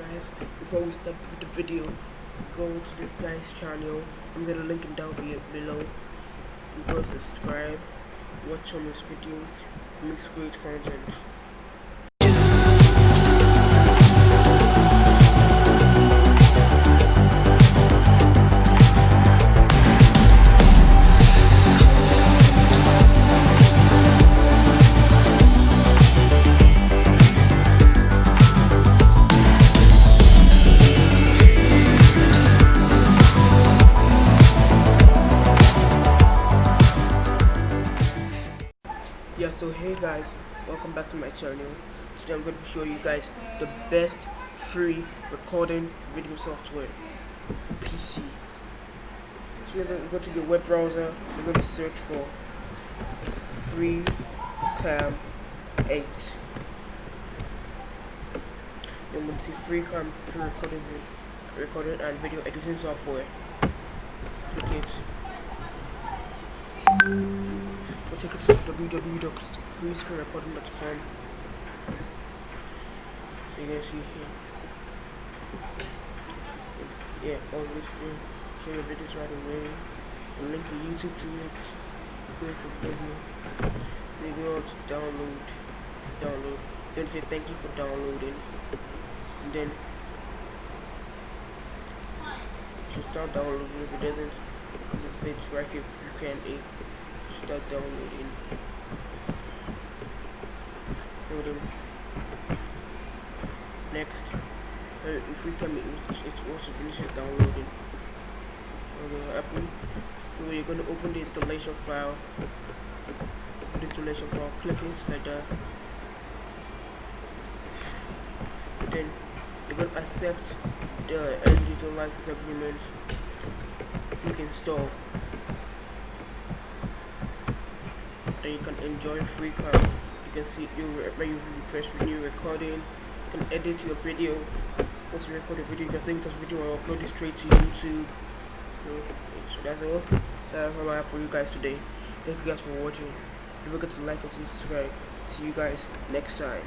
guys, before we start with the video, go to this guy's channel. I'm gonna link it down below. Go subscribe, watch on his videos, he makes great content. Yeah, so hey guys, welcome back to my channel. Today I'm going to show you guys the best free recording video software for PC. So you're going to go to your web browser, you're going to search for FreeCam 8. You're going to see FreeCam recording and video editing software. Click it. We'll take it to www.freescreenrecording.com. So you can see here. All this thing. Show your videos right away. And link your YouTube to it. Click the video. Then go to download. Then say thank you for downloading. And then just start downloading. If it doesn't, it's right here. You can start downloading. Next, if we come in, it's also finishes downloading. What's gonna happen? So you're gonna open the installation file. Click it like that. Then you're gonna accept the end user license agreement. Click install. Then you can enjoy FreeCam. You can see when you press renew recording, you can edit your video. Once you record a video, you can save it as video or upload it straight to YouTube. So that's all. That's all I have for you guys today. Thank you guys for watching. Don't forget to like and subscribe. See you guys next time.